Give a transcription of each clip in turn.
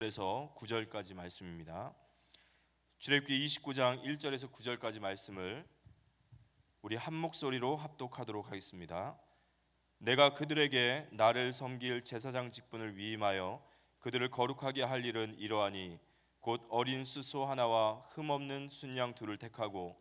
1절에서 9절까지 말씀입니다. 출애굽기 29장 1절에서 9절까지 말씀을 우리 한 목소리로 합독하도록 하겠습니다. 내가 그들에게 나를 섬길 제사장 직분을 위임하여 그들을 거룩하게 할 일은 이러하니 곧 어린 수소 하나와 흠없는 순양 둘을 택하고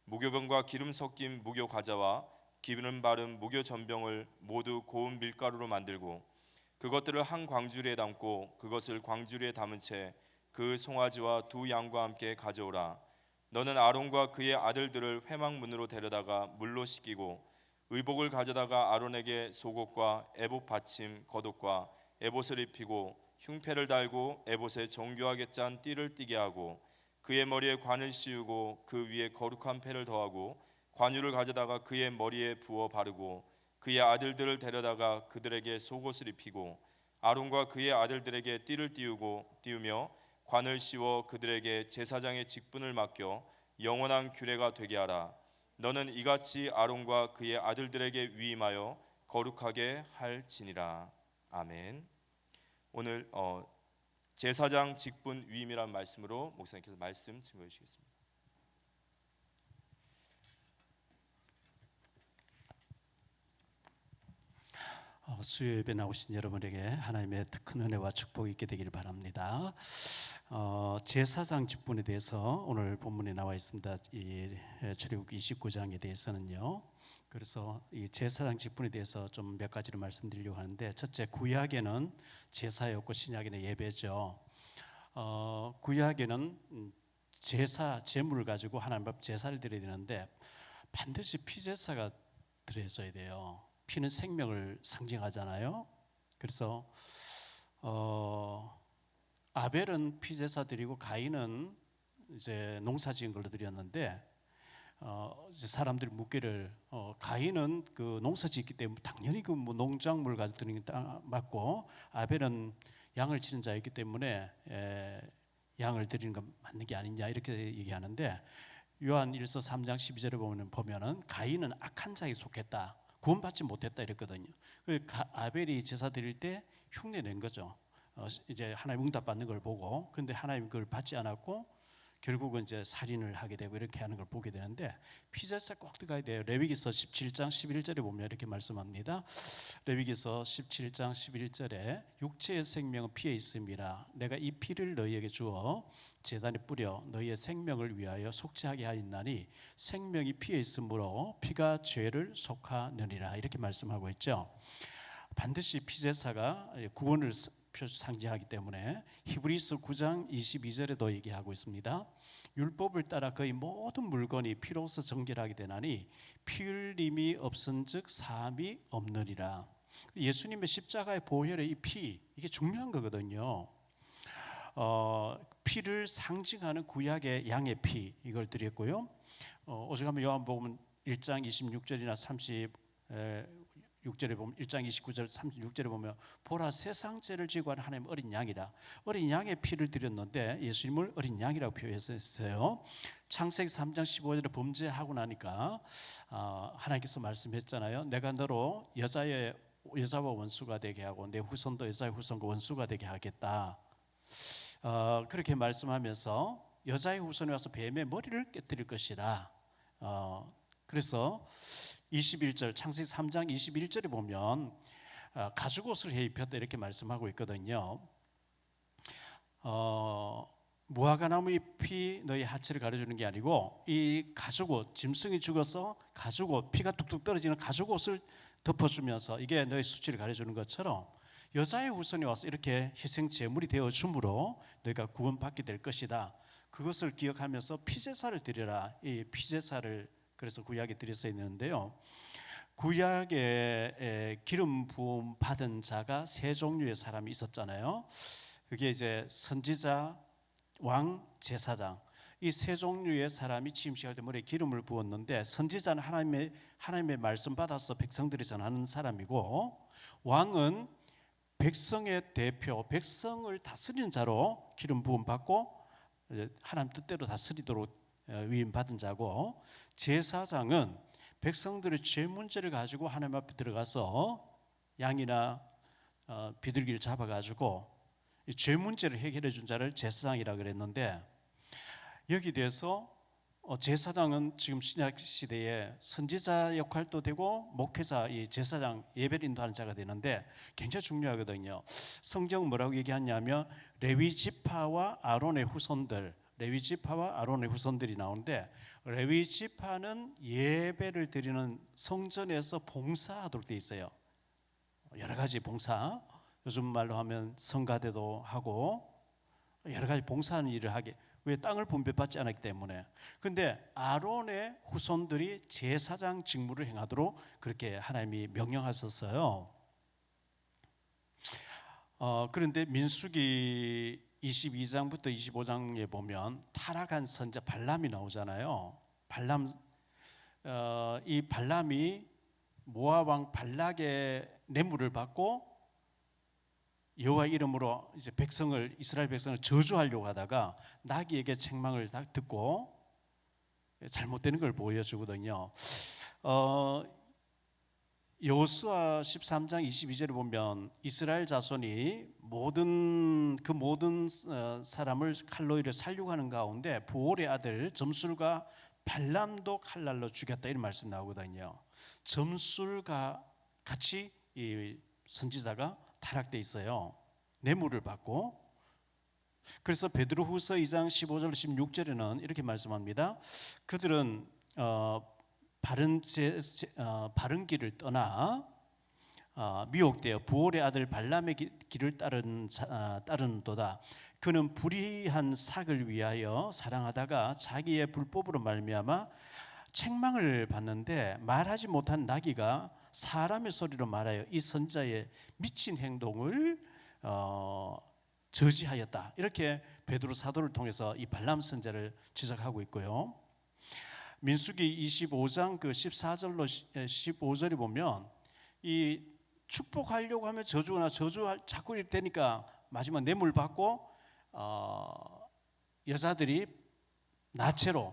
무교병과 기름 섞인 무교 과자와 기름 바른 무교 전병을 모두 고운 밀가루로 만들고 그것들을 한 광주리에 담고 그것을 광주리에 담은 채 그 송아지와 두 양과 함께 가져오라. 너는 아론과 그의 아들들을 회막문으로 데려다가 물로 씻기고 의복을 가져다가 아론에게 속옷과 에봇 받침 겉옷과 에봇을 입히고 흉패를 달고 에봇에 정교하게 짠 띠를 띠게 하고 그의 머리에 관을 씌우고 그 위에 거룩한 패를 더하고 관유를 가져다가 그의 머리에 부어 바르고 그의 아들들을 데려다가 그들에게 속옷을 입히고 아론과 그의 아들들에게 띠를 띠우며 관을 씌워 그들에게 제사장의 직분을 맡겨 영원한 규례가 되게 하라. 너는 이같이 아론과 그의 아들들에게 위임하여 거룩하게 할지니라. 아멘. 오늘 제사장 직분 위임이라는 말씀으로 목사님께서 말씀 증거해 주시겠습니다. 수요 예배 나오신 여러분에게 하나님의 큰 은혜와 축복이 있게 되기를 바랍니다. 제사장 직분에 대해서 오늘 본문에 나와 있습니다. 이 출애굽기 29장에 대해서는요. 그래서 이 제사장 직분에 대해서 좀 몇 가지를 말씀드리려고 하는데, 첫째, 구약에는 제사였고 신약에는 예배죠. 구약에는 제물을 가지고 하나님 앞 제사를 드려야 되는데 반드시 피제사가 들어있어야 돼요. 피는 생명을 상징하잖아요. 그래서 아벨은 피제사 드리고 가인은 이제 농사지은 걸로 드렸는데 이제 사람들이 묻기를 가인은 그 농사짓기 때문에 당연히 그 뭐 농작물 가지고 드리는 게 맞고 아벨은 양을 치는 자였기 때문에 양을 드리는 건 맞는 게 아니냐 이렇게 얘기하는데, 요한 1서 3장 12절에 보면은 가인은 악한 자에 속했다, 구원받지 못했다 이랬거든요. 아벨이 제사 드릴 때 흉내 낸 거죠. 이제 하나님 응답 받는 걸 보고, 근데 하나님 그걸 받지 않았고 결국은 이제 살인을 하게 되고 이렇게 하는 걸 보게 되는데, 피제사 꼭 들어가야 돼요. 레위기서 17장 11절에 보면 이렇게 말씀합니다. 레위기서 17장 11절에 육체의 생명은 피에 있음이라 내가 이 피를 너희에게 주어 제단에 뿌려 너희의 생명을 위하여 속죄하게 하였나니 생명이 피에 있으므로 피가 죄를 속하느니라 이렇게 말씀하고 있죠. 반드시 피제사가 구원을 상징하기 때문에 히브리서 9장 22절에도 얘기하고 있습니다. 율법을 따라 거의 모든 물건이 피로서 정결하게 되나니 피 흘림이 없은즉 사함이 없느니라. 예수님의 십자가의 보혈의 이 피, 이게 중요한 거거든요. 피를 상징하는 구약의 양의 피, 이걸 드렸고요. 오죽하면 요한복음 1장 26절이나 36절에 보면 1장 29절 36절에 보면 보라 세상 죄를 지고 하는 하나님 어린 양이라, 어린 양의 피를 드렸는데 예수님을 어린 양이라고 표현했어요. 창세기 3장 15절에 범죄하고 나니까 하나님께서 말씀했잖아요. 내가 너로 여자와 원수가 되게 하고 내 후손도 여자의 후손과 원수가 되게 하겠다. 그렇게 말씀하면서 여자의 후손이 와서 뱀의 머리를 깨뜨릴 것이라. 그래서 21절 창세기 3장 21절에 보면 가죽옷을 해 입혔다 이렇게 말씀하고 있거든요. 무화과나무 잎이 너희 하체를 가려주는 게 아니고 이 가죽옷, 짐승이 죽어서 가죽옷, 피가 뚝뚝 떨어지는 가죽옷을 덮어주면서 이게 너희 수치를 가려주는 것처럼 여자의 후손이 와서 이렇게 희생 제물이 되어 줌으로 너희가 구원받게 될 것이다. 그것을 기억하면서 피제사를 드려라. 이 피제사를 그래서 구약에 드려서 있는데요. 구약에 기름 부음 받은 자가 세 종류의 사람이 있었잖아요. 그게 이제 선지자, 왕, 제사장, 이 세 종류의 사람이 취임식할 때 머리에 기름을 부었는데, 선지자는 하나님의 말씀 받아서 백성들이 전하는 사람이고, 왕은 백성의 대표, 백성을 다스리는 자로 기름 부음 받고 하나님 뜻대로 다스리도록 위임 받은 자고, 제사장은 백성들의 죄 문제를 가지고 하나님 앞에 들어가서 양이나 비둘기를 잡아가지고 이 죄 문제를 해결해 준 자를 제사장이라 그랬는데 여기 대해서 제사장은 지금 신약 시대에 선지자 역할도 되고 목회자, 이 제사장 예배를 인도하는 자가 되는데 굉장히 중요하거든요. 성경 뭐라고 얘기하냐면 레위 지파와 아론의 후손들, 레위 지파와 아론의 후손들이 나오는데 레위 지파는 예배를 드리는 성전에서 봉사하도록 돼 있어요. 여러 가지 봉사, 요즘 말로 하면 성가대도 하고 여러 가지 봉사하는 일을 하게. 왜? 땅을 분배받지 않았기 때문에. 근데 아론의 후손들이 제사장 직무를 행하도록 그렇게 하나님이 명령하셨어요. 그런데 민수기 22장부터 25장에 보면 타락한 선자 발람이 나오잖아요. 이 발람이 모압 왕 발락의 뇌물을 받고 여호와 이름으로 이제 이스라엘 백성을 저주하려고 하다가 나귀에게 책망을 듣고 잘못되는 걸 보여주거든요. 여호수아 13장 22절에 보면 이스라엘 자손이 모든 사람을 칼로 이를 살려고 하는 가운데 부올의 아들 점술과 발람도 칼날로 죽였다 이런 말씀 나오거든요. 점술과 같이 이 선지자가 타락돼 있어요. 뇌물을 받고. 그래서 베드로후서 2장 15절 16절에는 이렇게 말씀합니다. 그들은 바른 길을 떠나 미혹되어 부올의 아들 발람의 길을 따르는도다. 그는 불의한 삭을 위하여 사랑하다가 자기의 불법으로 말미암아 책망을 받는데 말하지 못한 나귀가 사람의 소리로 말하여 이 선자의 미친 행동을 저지하였다. 이렇게 베드로 사도를 통해서 이 발람 선자를 지적하고 있고요. 민수기 25장 그 14절로 15절에 보면 이 축복하려고 하면 저주거나 자꾸 이렇게 되니까 마지막 뇌물 받고 여자들이 나체로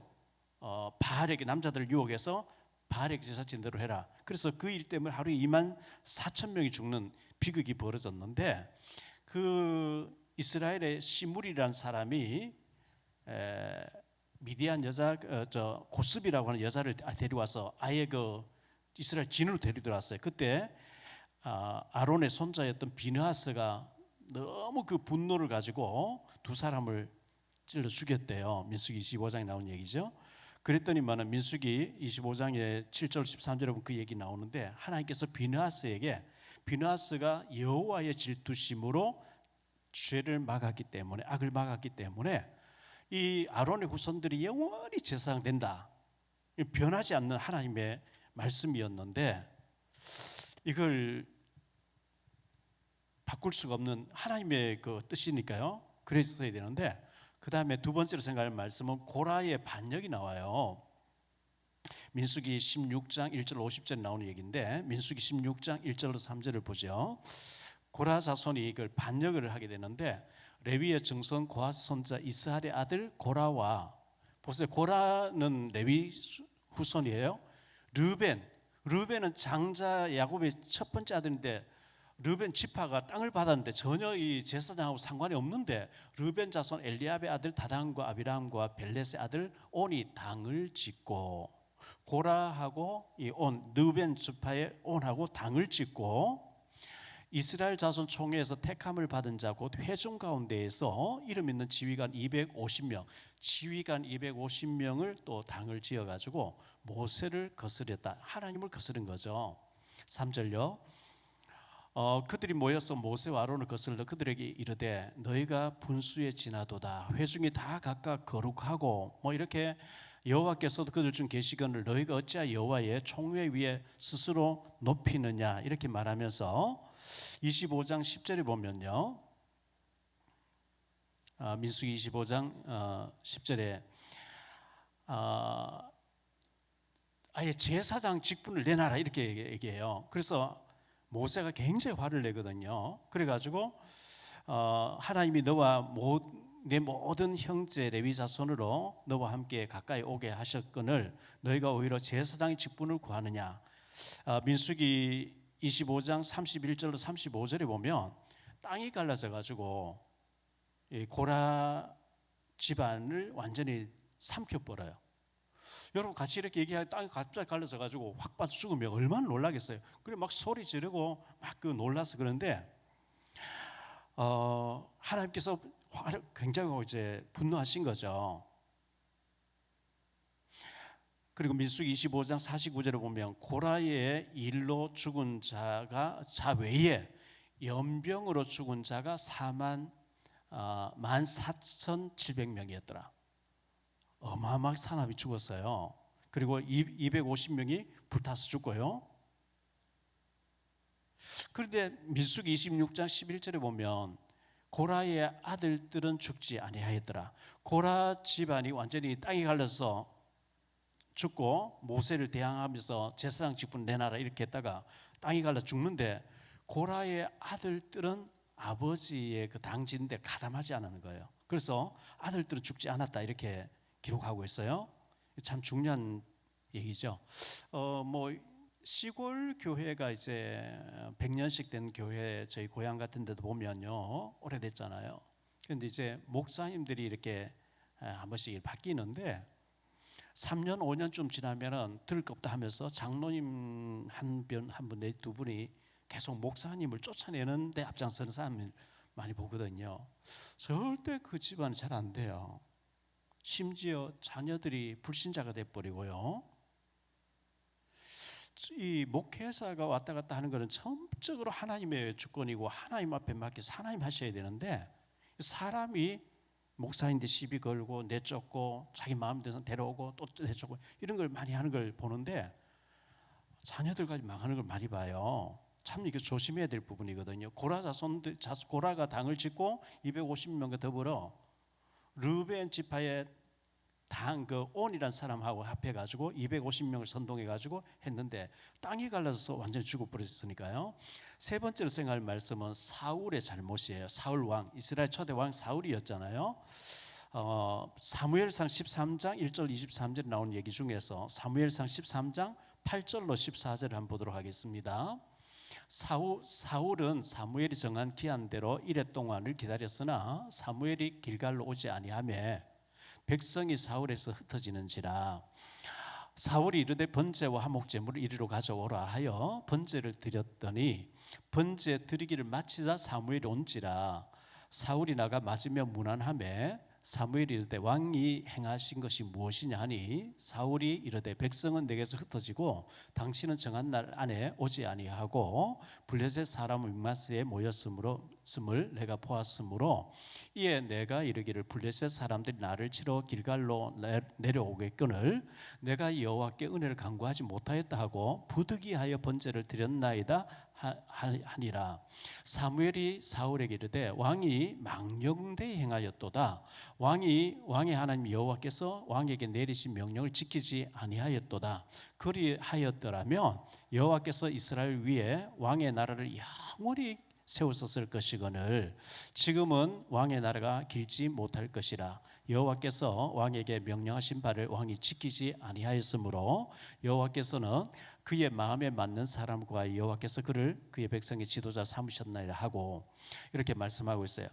바알에게 남자들을 유혹해서 바알에게 제사 진대로 해라. 그래서 그 일 때문에 하루에 2만 4천 명이 죽는 비극이 벌어졌는데 그 이스라엘의 시므리라는 사람이 미디안 여자 고스비라고 하는 여자를 데려와서 아예 그 이스라엘 진으로 데려들어왔어요. 그때 아론의 손자였던 비느하스가 너무 그 분노를 가지고 두 사람을 찔러 죽였대요. 민수기 25장에 나온 얘기죠. 그랬더니만은 민수기 25장의 7절 13절에 보면 그 얘기 나오는데 하나님께서 비느하스가 여호와의 질투심으로 죄를 막았기 때문에 악을 막았기 때문에 이 아론의 후손들이 영원히 제사장 된다. 변하지 않는 하나님의 말씀이었는데 이걸 바꿀 수가 없는 하나님의 그 뜻이니까요. 그랬어야 되는데 그 다음에 두 번째로 생각할 말씀은 고라의 반역이 나와요. 민수기 16장 1절 50절에 나오는 얘기인데 민수기 16장 1절로 3절을 보죠. 고라 자손이 이걸 반역을 하게 되는데 레위의 증손 고하스 손자 이스할의 아들 고라와 보세요. 고라는 레위 후손이에요. 르벤은 장자 야곱의 첫 번째 아들인데 르벤 지파가 땅을 받았는데 전혀 이 제사장하고 상관이 없는데 르벤 자손 엘리압의 아들 다단과 아비람과 벨렛의 아들 온이 당을 짓고 고라하고 이 르벤 지파의 온하고 당을 짓고 이스라엘 자손 총회에서 택함을 받은 자 곧 회중 가운데에서 이름 있는 지휘관 250명 지휘관 250명을 또 당을 지어가지고 모세를 거스렸다. 하나님을 거스른 거죠. 3절요. 그들이 모여서 모세와 아론을 거슬러 그들에게 이르되 너희가 분수에 지나도다. 회중이 다 각각 거룩하고 뭐 이렇게 여호와께서도 그들 중 계시거늘 너희가 어찌하여 여호와의 총회 위에 스스로 높이느냐 이렇게 말하면서 25장 10절에 보면요. 민수기 25장 10절에 아예 제사장 직분을 내놔라 이렇게 얘기해요. 그래서 모세가 굉장히 화를 내거든요. 그래가지고 하나님이 너와 내 모든 형제 레위 자손으로 너와 함께 가까이 오게 하셨거늘 너희가 오히려 제사장의 직분을 구하느냐. 민수기 25장 31절로 35절에 보면 땅이 갈라져 가지고 이 고라 집안을 완전히 삼켜버려요. 여러분 같이 이렇게 얘기하다 땅이 갑자기 갈라져 가지고 확 빠져 죽으면 얼마나 놀라겠어요. 그래 막 소리 지르고 막 그 놀라서 그런데 하나님께서 굉장히 이제 분노하신 거죠. 그리고 민수기 25장 49절에 보면 고라의 일로 죽은 자 외에 연병으로 죽은 자가 14,700명이었더라. 어마어마하게 사람이 죽었어요. 그리고 250명이 불타서 죽고요. 그런데 민수기 26장 11절에 보면 고라의 아들들은 죽지 아니하였더라. 고라 집안이 완전히 땅이 갈라서 죽고 모세를 대항하면서 제사장 직분 내놔라 이렇게 했다가 땅이 갈라 죽는데 고라의 아들들은 아버지의 그 당지인데 가담하지 않는 거예요. 그래서 아들들은 죽지 않았다 이렇게 기록하고 있어요. 참 중요한 얘기죠. 뭐 시골 교회가 이제 100년씩 된 교회 저희 고향 같은 데도 보면요 오래됐잖아요. 그런데 이제 목사님들이 이렇게 한 번씩 바뀌는데 3년 5년쯤 지나면은 들을 거 없다 하면서 장로님 한 분, 네 두 분이 계속 목사님을 쫓아내는 데 앞장서는 사람을 많이 보거든요. 절대 그 집안은 잘 안 돼요. 심지어 자녀들이 불신자가 돼버리고요. 이 목회자가 왔다 갔다 하는 것은 전적으로 하나님의 주권이고 하나님 앞에 맡겨서 하나님 하셔야 되는데 사람이 목사인데 시비 걸고 내쫓고 자기 마음대로 데려오고 또 내쫓고 이런 걸 많이 하는 걸 보는데 자녀들까지 망하는 걸 많이 봐요. 참 이게 조심해야 될 부분이거든요. 고라 자손들 고라가 당을 짓고 250명과 더불어 르벤 지파의 당 그 온이라는 사람하고 합해가지고 250명을 선동해가지고 했는데 땅이 갈라져서 완전히 죽어버렸으니까요. 세 번째로 생각할 말씀은 사울의 잘못이에요. 사울 왕, 이스라엘 초대 왕 사울이었잖아요. 사무엘상 13장 1절 23절에 나오는 얘기 중에서 사무엘상 13장 8절로 14절을 한번 보도록 하겠습니다. 사울은 사무엘이 정한 기한대로 이레 동안을 기다렸으나 사무엘이 길갈로 오지 아니하며 백성이 사울에서 흩어지는지라 사울이 이르되 번제와 화목제물을 이리로 가져오라 하여 번제를 드렸더니 번제 드리기를 마치자 사무엘이 온지라 사울이 나가 맞으며 문안하며 사무엘이 이르되 왕이 행하신 것이 무엇이냐 하니 사울이 이르되 백성은 내게서 흩어지고 당신은 정한 날 안에 오지 아니하고 블레셋 사람 mik마스에 모였음을 내가 보았으므로 이에 내가 이르기를 블레셋 사람들이 나를 치러 길갈로 내려오겠거늘 내가 여호와께 은혜를 간구하지 못하였다 하고 부득이하여 번제를 드렸나이다 하니라. 사무엘이 사울에게 이르되 왕이 망령되이 행하였도다. 왕의 하나님 여호와께서 왕에게 내리신 명령을 지키지 아니하였도다. 그리하였더라면 여호와께서 이스라엘 위에 왕의 나라를 영원히 세우셨을 것이거늘 지금은 왕의 나라가 길지 못할 것이라. 여호와께서 왕에게 명령하신 바를 왕이 지키지 아니하였으므로 여호와께서는 그의 마음에 맞는 사람과 여호와께서 그를 그의 백성의 지도자 삼으셨나이다 하고 이렇게 말씀하고 있어요.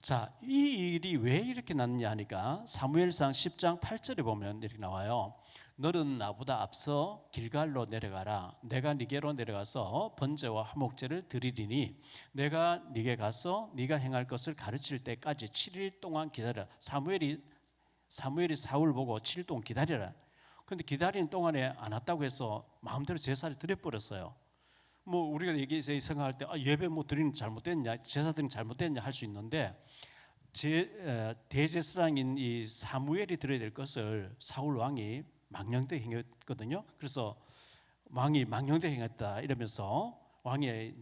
자, 이 일이 왜 이렇게 났느냐 하니까 사무엘상 10장 8절에 보면 이렇게 나와요. 너는 나보다 앞서 길갈로 내려가라. 내가 네게로 내려가서 번제와 화목제를 드리리니 내가 네게 가서 네가 행할 것을 가르칠 때까지 7일 동안 기다려. 사무엘이 사울 보고 7일 동안 기다려라. 그런데 기다리는 동안에 안 왔다고 해서 마음대로 제사를 드려버렸어요. 뭐 우리가 얘기해서 생각할 때 예배 뭐 드리는 잘못됐냐, 제사 드리는 잘못됐냐 할 수 있는데 대제사장인 이 사무엘이 드려야 될 것을 사울 왕이 망령되이 행했거든요. 그래서 왕이 망령되이 행했다 이러면서 왕의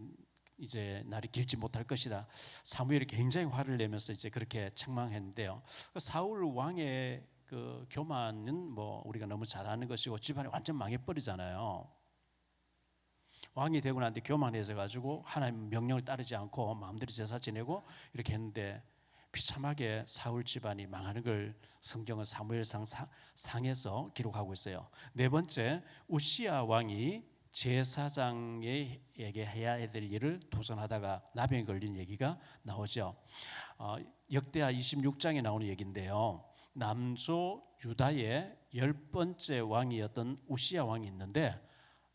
이제 날이 길지 못할 것이다. 사무엘이 굉장히 화를 내면서 이제 그렇게 책망했는데요. 사울 왕의 그 교만은 뭐 우리가 너무 잘 아는 것이고 집안이 완전 망해버리잖아요. 왕이 되고 난 뒤 교만해져 가지고 하나님 명령을 따르지 않고 마음대로 제사 지내고 이렇게 했는데 비참하게 사울 집안이 망하는 걸 성경은 사무엘상 상에서 기록하고 있어요. 네 번째, 우시야 왕이 제사장에게 해야 될 일을 도전하다가 나병에 걸린 얘기가 나오죠. 역대하 26장에 나오는 얘기인데요. 남조 유다의 10번째 왕이었던 우시야 왕이 있는데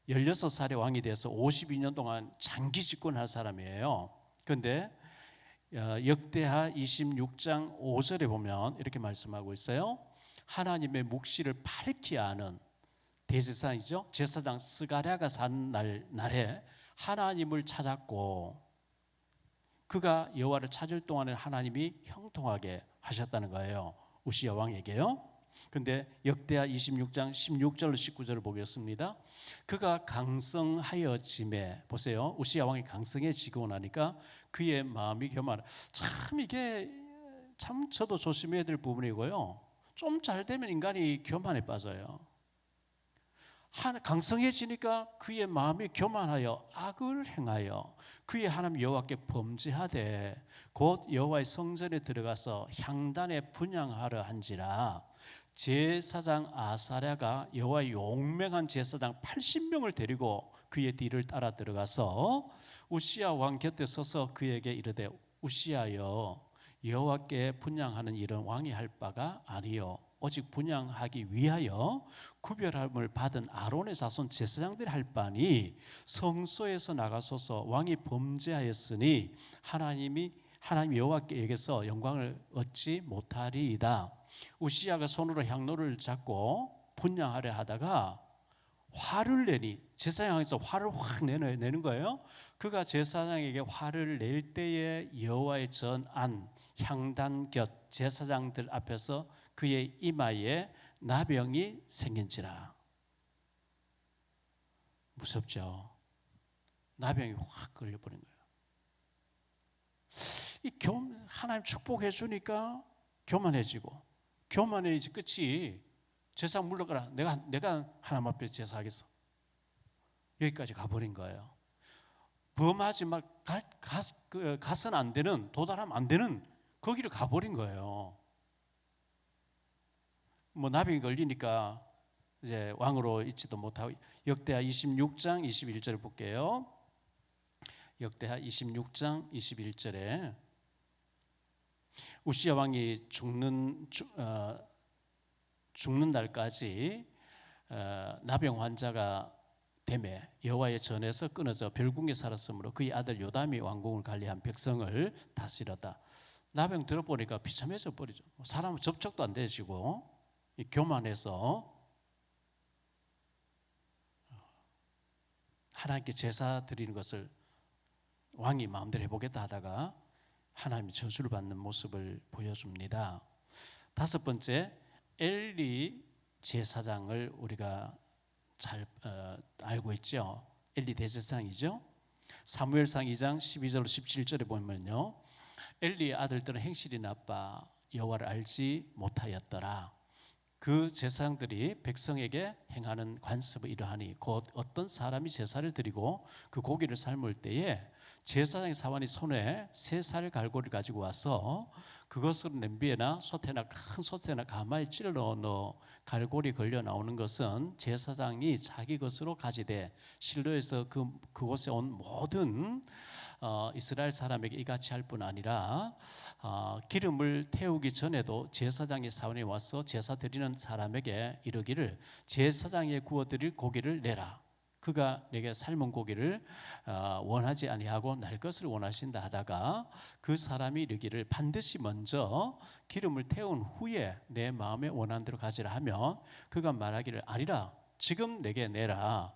16살의 왕이 돼서 52년 동안 장기 집권할 사람이에요. 그런데 역대하 26장 5절에 보면 이렇게 말씀하고 있어요. 하나님의 묵시를 밝히 아는 대제사장이죠. 제사장 스가랴가 산 날에 하나님을 찾았고 그가 여호와를 찾을 동안에 하나님이 형통하게 하셨다는 거예요. 우시야 왕에게요. 근데 역대하 26장 16절로 19절을 보겠습니다. 그가 강성하여짐에, 보세요. 우시야 왕이 강성해지고 나니까 그의 마음이 교만해. 참 이게 참 저도 조심해야 될 부분이고요. 좀 잘 되면 인간이 교만에 빠져요. 강성해지니까 그의 마음이 교만하여 악을 행하여 그의 하나님 여호와께 범죄하되 곧 여호와의 성전에 들어가서 향단에 분향하려 한지라. 제사장 아사랴가 여호와의 용맹한 제사장 80명을 데리고 그의 뒤를 따라 들어가서 우시야 왕 곁에 서서 그에게 이르되 우시야여, 여호와께 분향하는 일은 왕이 할 바가 아니요 오직 분향하기 위하여 구별함을 받은 아론의 자손 제사장들이 할 바니 성소에서 나가소서. 왕이 범죄하였으니 하나님 여호와께서 영광을 얻지 못하리이다. 우시야가 손으로 향로를 잡고 분향하려 하다가 화를 내니, 제사장에서 화를 확 내는 거예요. 그가 제사장에게 화를 낼 때에 여호와의 전안 향단 곁 제사장들 앞에서 그의 이마에 나병이 생긴지라. 무섭죠. 나병이 확 걸려버린 거예요. 하나님 축복해 주니까 교만해지고, 교만해지 끝이 제사 물러가라. 내가 하나님 앞에 제사하겠어. 여기까지 가버린 거예요. 범하지 말, 가서는 안 되는, 도달하면 안 되는 거기를 가버린 거예요. 나병이 걸리니까 이제 왕으로 있지도 못하고. 역대하 26장 21절을 볼게요. 역대하 26장 21절에 우시야 왕이 죽는 날까지 나병 환자가 되매 여호와의 전에서 끊어져 별궁에 살았으므로 그의 아들 요담이 왕궁을 관리한 백성을 다스렸다. 나병 들어보니까 비참해져 버리죠. 사람 접촉도 안 되지고 교만해서 하나님께 제사 드리는 것을 왕이 마음대로 해보겠다 하다가 하나님이 저주를 받는 모습을 보여줍니다. 다섯 번째, 엘리 제사장을 우리가 잘 알고 있죠. 엘리 대제사장이죠. 사무엘상 2장 12절로 17절에 보면요, 엘리의 아들들은 행실이 나빠 여호와를 알지 못하였더라. 그 제사장들이 백성에게 행하는 관습이 이러하니 곧 어떤 사람이 제사를 드리고 그 고기를 삶을 때에 제사장의 사환이 손에 3살 갈고리를 가지고 와서 그것을 냄비에나 솥에나 큰 솥에나 가마에 찔러 넣어 갈고리 걸려 나오는 것은 제사장이 자기 것으로 가지되 실로에서 그곳에 온 모든 이스라엘 사람에게 이같이 할 뿐 아니라 기름을 태우기 전에도 제사장의 사원이 와서 제사 드리는 사람에게 이르기를 제사장에 구워드릴 고기를 내라. 그가 내게 삶은 고기를 원하지 아니하고 날 것을 원하신다 하다가 그 사람이 이르기를 반드시 먼저 기름을 태운 후에 내 마음에 원하는 대로 가지라 하면 그가 말하기를 아니라 지금 내게 내라.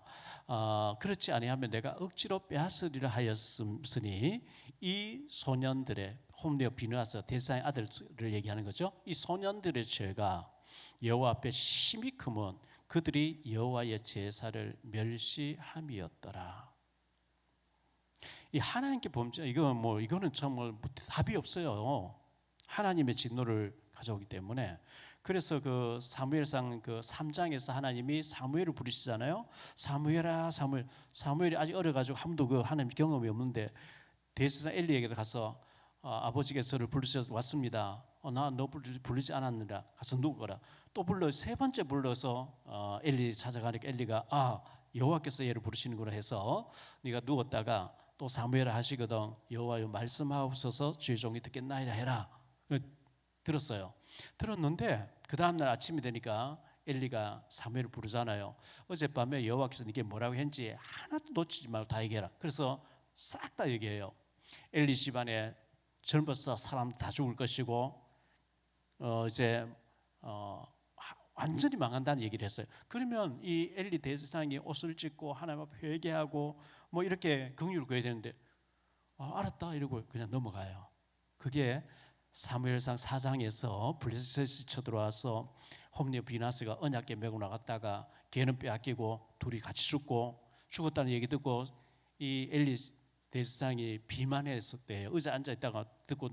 그렇지 아니하면 내가 억지로 빼앗으리라 하였으니 이 소년들의 홈리어 비누아서 대제사장의 아들을 얘기하는 거죠. 이 소년들의 죄가 여호와 앞에 심히 크면 그들이 여호와의 제사를 멸시함이었더라. 이 하나님께 범죄, 이거는 정말 답이 없어요. 하나님의 진노를 가져오기 때문에. 그래서 그 사무엘상 그 3장에서 하나님이 사무엘을 부르시잖아요. 사무엘아, 사무엘이 아직 어려가지고 한 번도 그 하나님 경험이 없는데 대제사장 엘리에게 가서 아버지께서를 부르셔서 왔습니다. 나 너 부르지 않았느라 가서 누구거라. 또 불러 3번째 불러서 엘리 찾아가니까 엘리가 여호와께서 얘를 부르시는 거로 해서 네가 누웠다가 또 사무엘아 하시거든 여호와여 말씀하옵소서 주의 종이 듣겠나이다 해라. 들었어요. 들었는데 그 다음날 아침이 되니까 엘리가 사무엘을 부르잖아요. 어젯밤에 여호와께서 네게 뭐라고 했는지 하나도 놓치지 말고 다 얘기해라. 그래서 싹 다 얘기해요. 엘리 집안에 젊어서 사람 다 죽을 것이고 이제 완전히 망한다는 얘기를 했어요. 그러면 이 엘리 대제사장이 옷을 찢고 하나님 앞에 회개하고 뭐 이렇게 긍휼을 구해야 되는데 알았다 이러고 그냥 넘어가요. 그게 사무엘상 4장에서 블레셋이 쳐들어와서 홈리와 비나스가 언약궤 메고 나갔다가 걔는 빼앗기고 둘이 같이 죽었다는 얘기 듣고 이 엘리 대제사장이 비만했을 때 의자에 앉아있다가 듣고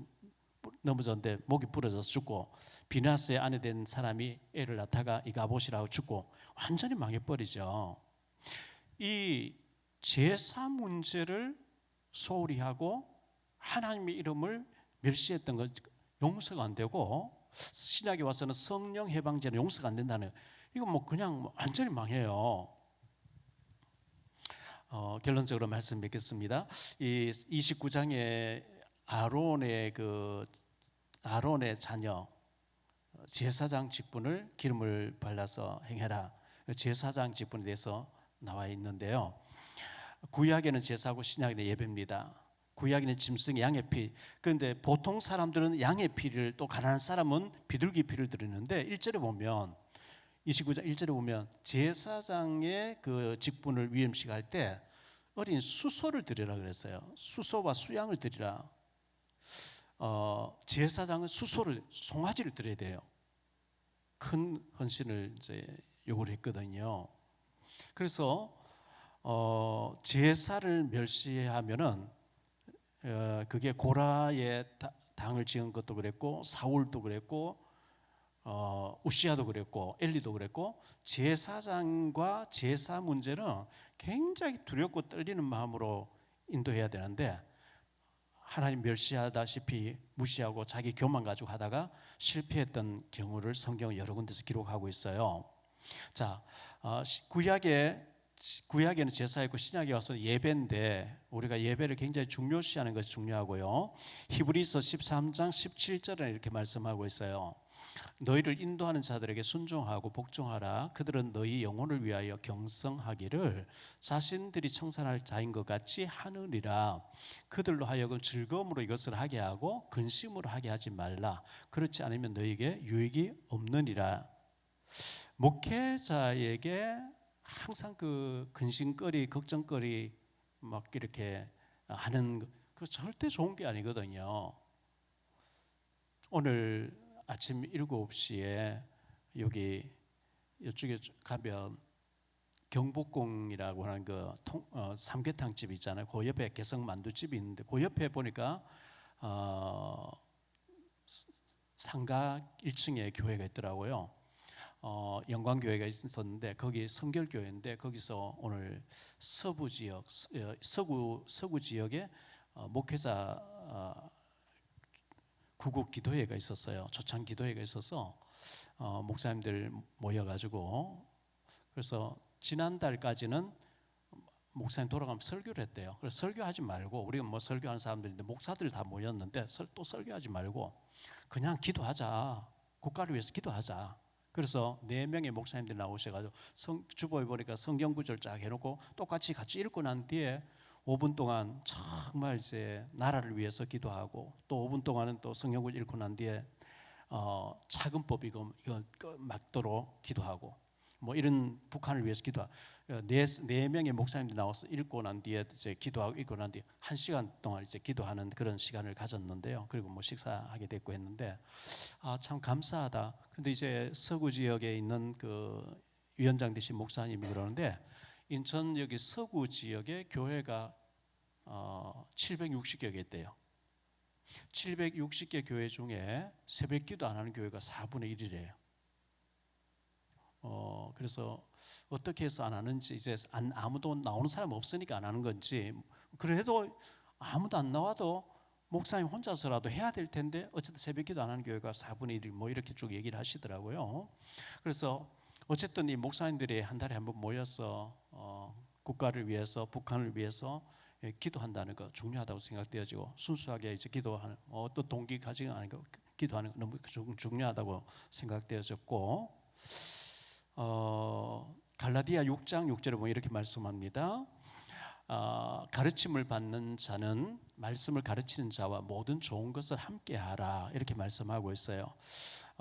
넘어졌는데 목이 부러져서 죽고 비나스의 아내 된 사람이 애를 낳다가 이가봇이라고 죽고 완전히 망해버리죠. 이 제사 문제를 소홀히 하고 하나님의 이름을 멸시했던 것 용서가 안 되고 신약에 와서는 성령 해방제는 용서가 안 된다는 이거 뭐 그냥 완전히 망해요. 결론적으로 말씀 맺겠습니다. 이 29장에 아론의 자녀 제사장 직분을 기름을 발라서 행해라. 제사장 직분에 대해서 나와 있는데요. 구약에는 제사고 신약에는 예배입니다. 구약에는 짐승의 양의 피. 그런데 보통 사람들은 양의 피를 또 가난한 사람은 비둘기 피를 드리는데 1절에 보면 29장 1절에 보면 제사장의 그 직분을 위임식할 때 어린 수소를 드리라 그랬어요. 수소와 수양을 드리라. 제사장은 송아지를 드려야 돼요. 큰 헌신을 이제 요구를 했거든요. 그래서 제사를 멸시하면은 그게 고라의 당을 지은 것도 그랬고 사울도 그랬고 우시아도 그랬고 엘리도 그랬고 제사장과 제사 문제는 굉장히 두렵고 떨리는 마음으로 인도해야 되는데 하나님 멸시하다시피 무시하고 자기 교만 가지고 하다가 실패했던 경우를 성경은 여러 군데서 기록하고 있어요. 자, 구약에는 제사였고 신약에 와서 예배인데 우리가 예배를 굉장히 중요시하는 것이 중요하고요. 히브리서 13장 17절에 이렇게 말씀하고 있어요. 너희를 인도하는 자들에게 순종하고 복종하라. 그들은 너희 영혼을 위하여 경성하기를 자신들이 청산할 자인 것 같이 하느니라. 그들로 하여금 즐거움으로 이것을 하게 하고 근심으로 하게 하지 말라. 그렇지 않으면 너희에게 유익이 없느니라. 목회자에게 항상 그 근심거리, 걱정거리 막 이렇게 하는 그 절대 좋은 게 아니거든요. 오늘 아침 7시에 여기 이쪽에 가면 경복궁이라고 하는 그 삼계탕 집 있잖아요. 그 옆에 개성 만두집이 있는데 그 옆에 보니까 상가 1층에 교회가 있더라고요. 영광교회가 있었는데 거기 성결교회인데 거기서 오늘 서부 지역 서구 지역에 목회자 구국 기도회가 있었어요. 초창 기도회가 있어서 목사님들 모여가지고 그래서 지난달까지는 목사님 돌아가면 설교를 했대요. 그래서 설교하지 말고 우리가 뭐 설교하는 사람들인데 목사들 다 모였는데 또 설교하지 말고 그냥 기도하자. 국가를 위해서 기도하자. 그래서 4명의 목사님들 나오셔가지고 주보에 보니까 성경 구절 쫙 해놓고 똑같이 같이 읽고 난 뒤에 5분 동안 정말 이제 나라를 위해서 기도하고 또 5분 동안은 또 성경을 읽고 난 뒤에 차근법 이거 막도록 기도하고 뭐 이런 북한을 위해서 기도하고 4명의 목사님들이 나와서 읽고 난 뒤에 이제 기도하고 읽고 난 뒤에 1시간 동안 이제 기도하는 그런 시간을 가졌는데요. 그리고 뭐 식사하게 됐고 했는데 참 감사하다. 근데 이제 서구 지역에 있는 그 위원장 되신 목사님이 그러는데 인천 여기 서구 지역에 교회가 760개 있대요. 760개 교회 중에 새벽기도 안 하는 교회가 4분의 1이래요. 그래서 어떻게 해서 안 하는지 이제 아무도 나오는 사람 없으니까 안 하는 건지 그래도 아무도 안 나와도 목사님 혼자서라도 해야 될 텐데 어쨌든 새벽기도 안 하는 교회가 4분의 1 뭐 이렇게 쭉 얘기를 하시더라고요. 그래서 어쨌든 이 목사님들이 한 달에 한 번 모여서 국가를 위해서, 북한을 위해서 기도한다는 거 중요하다고 생각되어지고, 순수하게 이제 기도하는 어떤 동기 가지고 하는 거, 기도하는 거 너무 중요하다고 생각되어졌고, 갈라디아 6장 6절에 보면 이렇게 말씀합니다. 가르침을 받는 자는 말씀을 가르치는 자와 모든 좋은 것을 함께하라, 이렇게 말씀하고 있어요.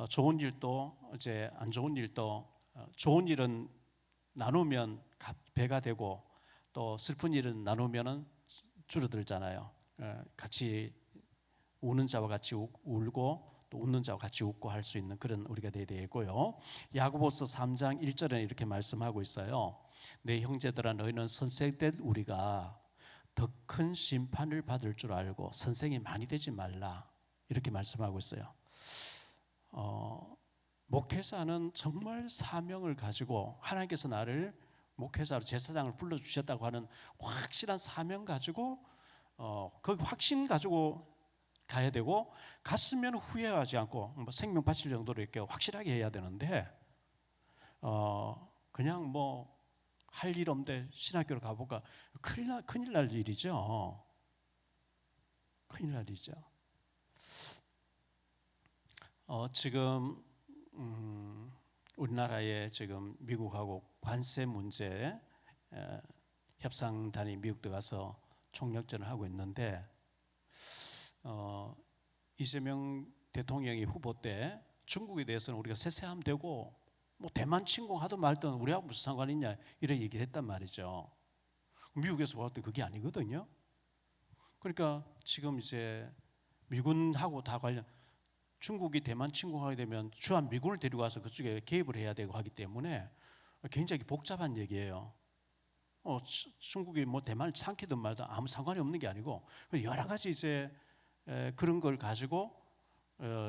좋은 일도 이제 안 좋은 일도, 좋은 일은 나누면 배가 되고, 또 슬픈 일은 나누면은 줄어들잖아요. 같이 우는 자와 같이 울고, 또 웃는 자와 같이 웃고 할 수 있는 그런 우리가 되어야 되고요. 야고보서 3장 1절에 이렇게 말씀하고 있어요. 내 형제들아, 너희는 선생된 우리가 더 큰 심판을 받을 줄 알고 선생이 많이 되지 말라, 이렇게 말씀하고 있어요. 목회자는 정말 사명을 가지고, 하나님께서 나를 목회자로 제사장을 불러주셨다고 하는 확실한 사명 가지고 그 확신 가지고 가야 되고, 갔으면 후회하지 않고 생명 바칠 정도로 이렇게 확실하게 해야 되는데, 그냥 뭐 할 일 없는데 신학교를 가볼까, 큰일 날 일이죠. 큰일 날 일이죠. 지금 우리나라의 지금 미국하고 관세 문제 협상단이 미국 들어가서 총력전을 하고 있는데, 이재명 대통령이 후보 때 중국에 대해서는 우리가 세세하면 되고, 뭐 대만 침공하든 말든 우리하고 무슨 상관이 있냐, 이런 얘기를 했단 말이죠. 미국에서 봤을 때 그게 아니거든요. 그러니까 지금 이제 미군하고 다 관련, 중국이 대만 침공하게 되면 주한 미군을 데리고 와서 그쪽에 개입을 해야 되고 하기 때문에 굉장히 복잡한 얘기예요. 중국이 뭐 대만을 삼키든 말든 아무 상관이 없는 게 아니고, 여러 가지 이제 그런 걸 가지고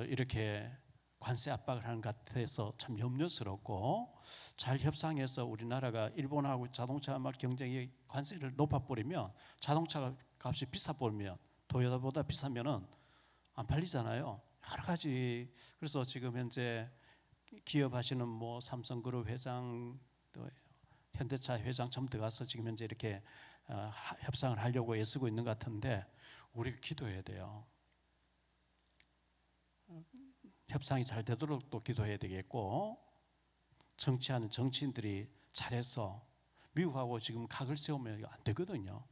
이렇게 관세 압박을 하는 것 같아서 참 염려스럽고, 잘 협상해서 우리나라가 일본하고 자동차 막 경쟁이 관세를 높아버리면, 자동차 값이 비싸버리면, 토요타보다 비싸면은 안 팔리잖아요. 여러 가지. 그래서 지금 현재 기업하시는 뭐 삼성그룹 회장, 또 현대차 회장 전부 들어가서 지금 현재 이렇게 협상을 하려고 애쓰고 있는 것 같은데, 우리가 기도해야 돼요. 협상이 잘 되도록 또 기도해야 되겠고, 정치하는 정치인들이 잘해서 미국하고 지금 각을 세우면 안 되거든요.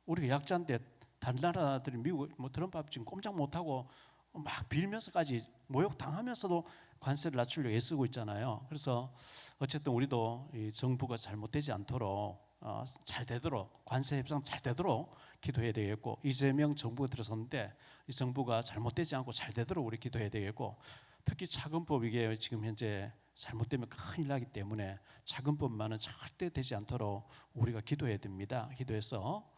우리가 약자인데 다른 나라들이 미국 뭐 트럼프 앞 지금 꼼짝 못하고 막 빌면서까지 모욕 당하면서도 관세를 낮추려고 애쓰고 있잖아요. 그래서 어쨌든 우리도 이 정부가 잘못되지 않도록 잘 되도록, 관세 협상 잘 되도록 기도해야 되겠고, 이재명 정부가 들어섰는데 이 정부가 잘못되지 않고 잘 되도록 우리 기도해야 되겠고, 특히 차근법, 이게 지금 현재 잘못되면 큰일 나기 때문에 차근법만은 절대 되지 않도록 우리가 기도해야 됩니다. 기도해서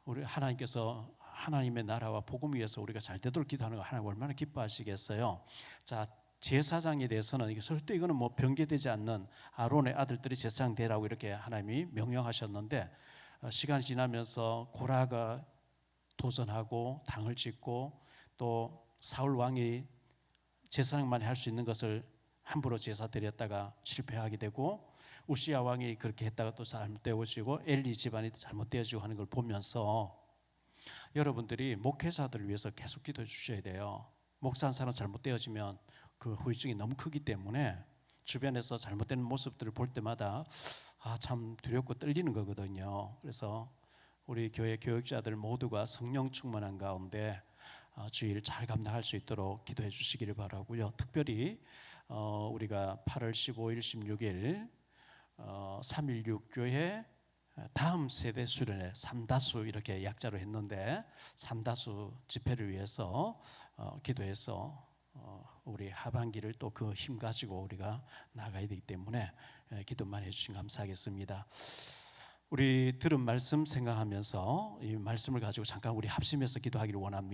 우리 하나님께서 하나님의 나라와 복음 위해서 우리가 잘 되도록 기도하는 거 하나님 얼마나 기뻐하시겠어요. 자, 제사장에 대해서는 절대 이거는 뭐 변개되지 않는 아론의 아들들이 제사장 되라고 이렇게 하나님이 명령하셨는데, 시간이 지나면서 고라가 도전하고 당을 짓고, 또 사울 왕이 제사장만이 할 수 있는 것을 함부로 제사 드렸다가 실패하게 되고, 우시야 왕이 그렇게 했다가 또 잘못되어지고, 엘리 집안이 잘못되어지고 하는 걸 보면서 여러분들이 목회자들을 위해서 계속 기도해 주셔야 돼요. 목사 한 사람 잘못되어지면 그 후유증이 너무 크기 때문에 주변에서 잘못된 모습들을 볼 때마다 참 두렵고 떨리는 거거든요. 그래서 우리 교회 교육자들 모두가 성령 충만한 가운데 주일 잘 감당할 수 있도록 기도해 주시기를 바라고요. 특별히 우리가 8월 15일, 16일 316교회 다음 세대 수련회, 삼다수 이렇게 약자로 했는데, 삼다수 집회를 위해서 기도해서 우리 하반기를 또 그 힘 가지고 우리가 나가야 되기 때문에 기도만 해주시면 감사하겠습니다. 우리 들은 말씀 생각하면서 이 말씀을 가지고 잠깐 우리 합심해서 기도하기를 원합니다.